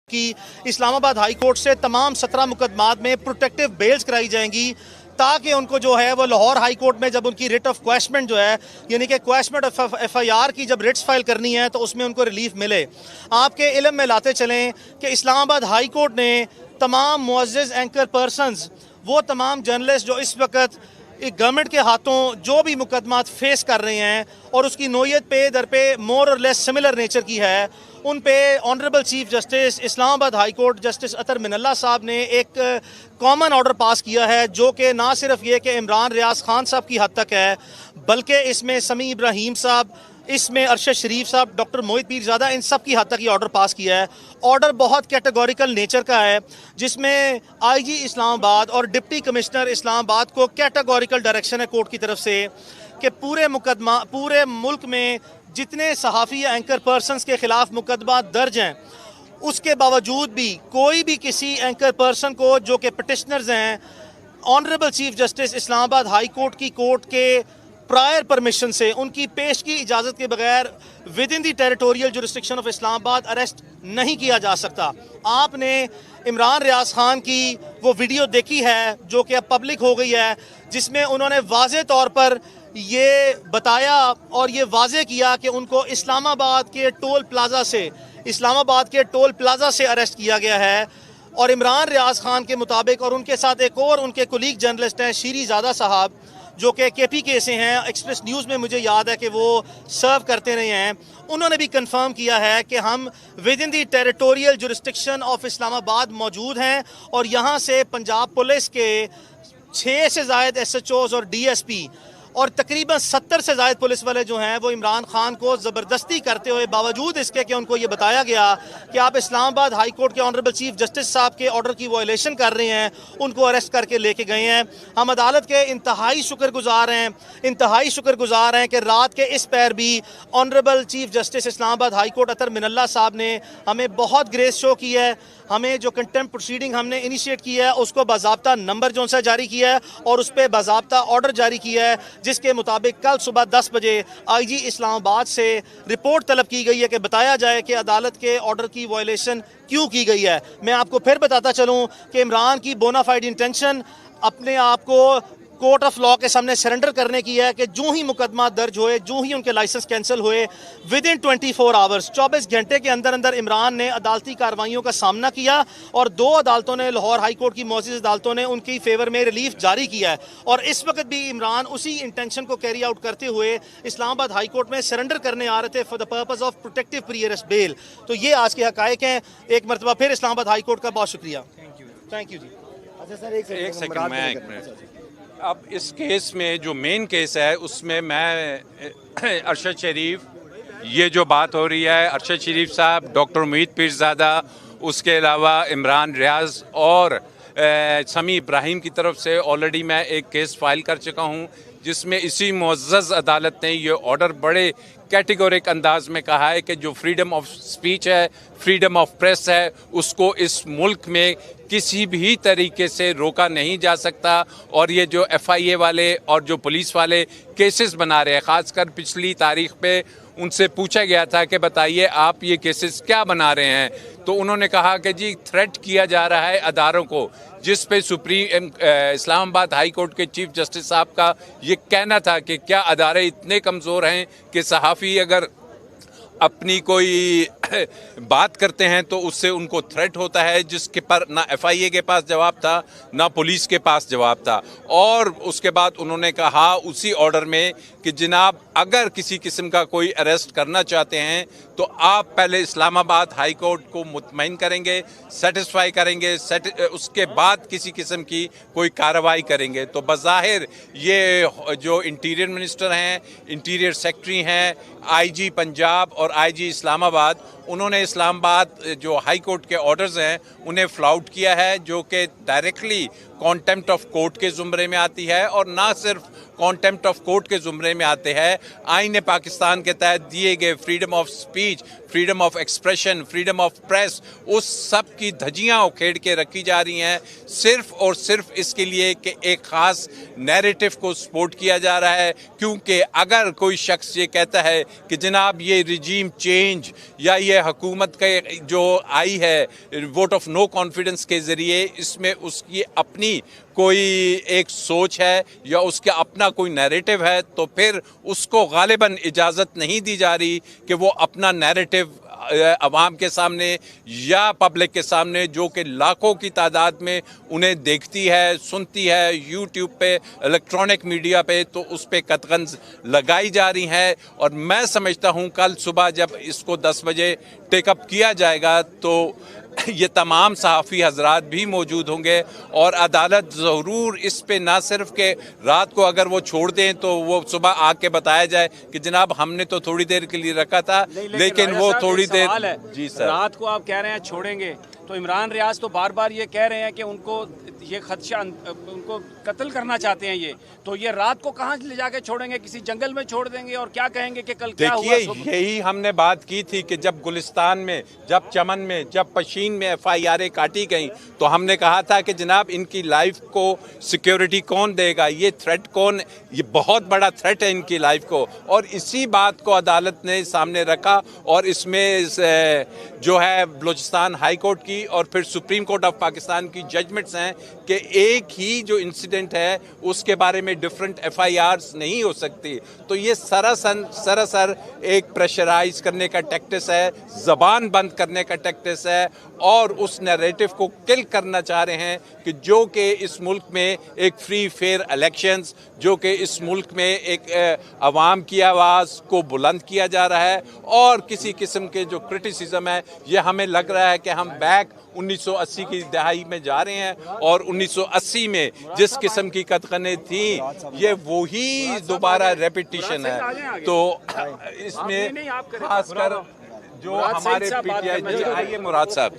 कि Islamabad high court से तमाम 17 मुकदमात में प्रोटेक्टिव बेल्स कराई जाएंगी ताकि उनको जो है वो लाहौर हाई कोर्ट में जब उनकी रिट ऑफ क्वेश्चमेंट जो है यानी कि क्वेश्चमेंट ऑफ FIR की जब रिट्स फाइल करनी है तो उसमें उनको रिलीफ मिले। आपके इल्म में लाते चलें कि इस्लामाबाद हाई कोर्ट ने तमाम मुअज़्ज़िज़ एंकर पर्सनस, वो तमाम जर्नलिस्ट जो इस वक्त गवर्नमेंट के हाथों जो भी मुकदमात फेस कर रहे हैं और उसकी नोयत पे दर पे मोर और लेस सिमिलर नेचर की है, उन पे honourable chief justice Islamabad high court justice Athar Minallah साहब ने एक कॉमन ऑर्डर पास किया है जो कि ना सिर्फ ये कि इमरान रियाज खान साहब की हद तक है बल्कि इसमें समी इब्राहिम साहब, इसमें अरशद शरीफ साहब, डॉक्टर मोहित पीरज़ादा, इन सब की हद तक ये ऑर्डर पास किया है। ऑर्डर बहुत कैटेगोरिकल नेचर का है जिसमें IG इस्लामाबाद और डिप्टी कमिश्नर इस्लामाबाद को कैटेगोरिकल डायरेक्शन है कोर्ट की तरफ से कि पूरे मुल्क में जितने सहाफ़ी या एंकर पर्सनस के ख़िलाफ़ मुकदमा दर्ज हैं उसके बावजूद भी कोई भी किसी एंकर पर्सन को जो कि पटिशनर्स हैं honourable chief justice Islamabad high court की कोर्ट के प्रायर परमिशन से उनकी पेश की इजाज़त के बगैर with in the territorial jurisdiction of Islamabad arrest नहीं किया जा सकता। आपने इमरान रियाज खान की वो वीडियो देखी है जो कि अब पब्लिक हो गई है जिसमें उन्होंने वाज़े तौर पर ये बताया और ये वाज़े किया कि उनको इस्लामाबाद के टोल प्लाज़ा से अरेस्ट किया गया है। और इमरान रियाज खान के मुताबिक और उनके साथ एक और उनके कुलीग जर्नलिस्ट हैं शीरीज़ादा साहब जो कि KPK से हैं, एक्सप्रेस न्यूज़ में मुझे याद है कि वो सर्व करते रहे हैं, उन्होंने भी कंफर्म किया है कि हम with in the territorial jurisdiction of Islamabad मौजूद हैं और यहाँ से पंजाब पुलिस के 6 से ज़ायद SHOs और DSP और तकरीबन 70 से ज़ायद पुलिस वाले जो हैं वो इमरान खान को ज़बरदस्ती करते हुए बावजूद इसके कि उनको ये बताया गया कि आप इस्लामाबाद हाई कोर्ट के ऑनरेबल चीफ जस्टिस साहब के ऑर्डर की वायलेशन कर रहे हैं, उनको अरेस्ट करके लेके गए हैं। हम अदालत के इंतहाई शुक्रगुजार हैं कि रात के इस पैर भी honourable chief justice Islamabad high court Athar Minallah साहब ने हमें बहुत ग्रेस शो की है। हमें जो कंटेम्प्ट प्रोसीडिंग हमने इनिशिएट की है उसको बाज़ाब्ता नंबर जो सा जारी किया है और उस पर बाज़ाब्ता ऑर्डर जारी किया है जिसके मुताबिक कल सुबह 10 बजे IG इस्लामाबाद से रिपोर्ट तलब की गई है कि बताया जाए कि अदालत के ऑर्डर की वायलेशन क्यों की गई है। मैं आपको फिर बताता चलूँ कि इमरान की बोनाफाइड इंटेंशन अपने आप को कोर्ट ऑफ लॉ के सामने सरेंडर करने की है कि जो ही मुकदमा दर्ज हुए, जो ही उनके लाइसेंस कैंसिल हुए, विद इन 24 आवर्स 24 घंटे के अंदर अंदर इमरान ने अदालती कार्रवाइयों का सामना किया और 2 अदालतों ने, लाहौर हाई कोर्ट की मुअज़्ज़िज़ अदालतों ने उनकी फेवर में रिलीफ जारी किया है और इस वक्त भी इमरान उसी इंटेंशन को कैरी आउट करते हुए इस्लामाबाद हाई कोर्ट में सरेंडर करने आ रहे थे for the purpose of protective pre arrest bell. तो ये आज के हकायक हैं। एक मरतबा फिर इस्लामाबाद हाई कोर्ट का बहुत शुक्रिया। थैंक यू जी। अच्छा सर, एक सेकंड में अब इस केस में जो मेन केस है उसमें मैं अरशद शरीफ, ये जो बात हो रही है, अरशद शरीफ साहब, डॉक्टर मोहित पीरज़ादा, उसके अलावा इमरान रियाज और समी इब्राहिम की तरफ से ऑलरेडी मैं एक केस फाइल कर चुका हूँ जिसमें इसी मुअज़्ज़ज़ अदालत ने ये ऑर्डर बड़े कैटेगोरिक अंदाज में कहा है कि जो फ्रीडम ऑफ स्पीच है, फ्रीडम ऑफ प्रेस है, उसको इस मुल्क में किसी भी तरीके से रोका नहीं जा सकता। और ये जो FIA वाले और जो पुलिस वाले केसेस बना रहे हैं, ख़ासकर पिछली तारीख पे उनसे पूछा गया था कि बताइए आप ये केसेस क्या बना रहे हैं, तो उन्होंने कहा कि जी थ्रेट किया जा रहा है अदारों को, जिस पे इस्लामाबाद हाई कोर्ट के चीफ जस्टिस साहब का ये कहना था कि क्या अदारे इतने कमज़ोर हैं कि सहाफ़ी अगर अपनी कोई बात करते हैं तो उससे उनको थ्रेट होता है, जिसके पर ना FIA के पास जवाब था ना पुलिस के पास जवाब था। और उसके बाद उन्होंने कहा उसी ऑर्डर में कि जनाब अगर किसी किस्म का कोई अरेस्ट करना चाहते हैं तो आप पहले इस्लामाबाद हाई कोर्ट को मुतमईन करेंगे, सेटिस्फाई करेंगे, उसके बाद किसी किस्म की कोई कार्रवाई करेंगे। तो बज़ाहिर ये जो इंटीरियर मिनिस्टर हैं, इंटीरियर सेक्रेटरी हैं, IG पंजाब और IG इस्लामाबाद, उन्होंने इस्लामाबाद जो हाई कोर्ट के ऑर्डर्स हैं उन्हें फ्लाउट किया है, जो कि डायरेक्टली कॉन्टेम्प्ट ऑफ कोर्ट के ज़ुमरे में आती है, और ना सिर्फ कॉन्टेम्प्ट ऑफ कोर्ट के ज़ुमरे में आते हैं, आईन पाकिस्तान के तहत दिए गए freedom of speech, freedom of expression, freedom of press, उस सब की धज्जियां उखेड़ के रखी जा रही हैं सिर्फ और सिर्फ इसके लिए कि एक ख़ास नैरेटिव को सपोर्ट किया जा रहा है। क्योंकि अगर कोई शख्स ये कहता है कि जनाब ये रिजीम चेंज या ये हुकूमत के जो आई है वोट ऑफ नो कॉन्फिडेंस के ज़रिए, इसमें उसकी अपनी कोई एक सोच है या उसका अपना कोई नैरेटिव है, तो फिर उसको गालिबन इजाज़त नहीं दी जा रही कि वो अपना नैरेटिव अवाम के सामने या पब्लिक के सामने, जो कि लाखों की तादाद में उन्हें देखती है, सुनती है यूट्यूब पे, इलेक्ट्रॉनिक मीडिया पे, तो उस पे कतगंज लगाई जा रही हैं। और मैं समझता हूँ कल सुबह जब इसको 10 बजे टेकअप किया जाएगा तो ये तमाम सहाफ़ी हजरात भी मौजूद होंगे और अदालत ज़रूर इस पे ना सिर्फ के रात को अगर वो छोड़ दें तो वो सुबह आके बताया जाए कि जनाब हमने तो थोड़ी देर के लिए रखा था, लेकिन वो थोड़ी देर। जी सर, रात को आप कह रहे हैं छोड़ेंगे, तो इमरान रियाज तो बार बार ये कह रहे हैं कि उनको ये खदशा, उनको कत्ल करना चाहते हैं, ये तो ये रात को कहाँ ले जाके छोड़ेंगे? किसी जंगल में छोड़ देंगे और क्या कहेंगे कि कल क्या हुआ? देखिए, यही हमने बात की थी कि जब गुलिस्तान में, जब चमन में, जब पशीन में FIR काटी गई तो हमने कहा था कि जनाब इनकी लाइफ को सिक्योरिटी कौन देगा, ये थ्रेट कौन, ये बहुत बड़ा थ्रेट है इनकी लाइफ को। और इसी बात को अदालत ने सामने रखा और इसमें जो है बलूचिस्तान हाई कोर्ट की और फिर सुप्रीम कोर्ट ऑफ पाकिस्तान की जजमेंट्स हैं कि एक ही जो इंसिडेंट है उसके बारे में डिफरेंट FIRs नहीं हो सकती। तो ये सरासर एक प्रेशराइज करने का टैक्टिस है, ज़बान बंद करने का टैक्टिस है और उस नैरेटिव को किल करना चाह रहे हैं कि जो कि इस मुल्क में एक फ्री फेयर इलेक्शंस, जो कि इस मुल्क में एक अवाम की आवाज़ को बुलंद किया जा रहा है। और किसी किस्म के जो क्रिटिसिज्म है, ये हमें लग रहा है कि हम बैक 1980 की दहाई में जा रहे हैं और 1980 में जिस किस्म की कतगने थी ये वही दोबारा रेपिटिशन है। तो इसमें खासकर जो हमारे PTI, आइए मुराद साहब।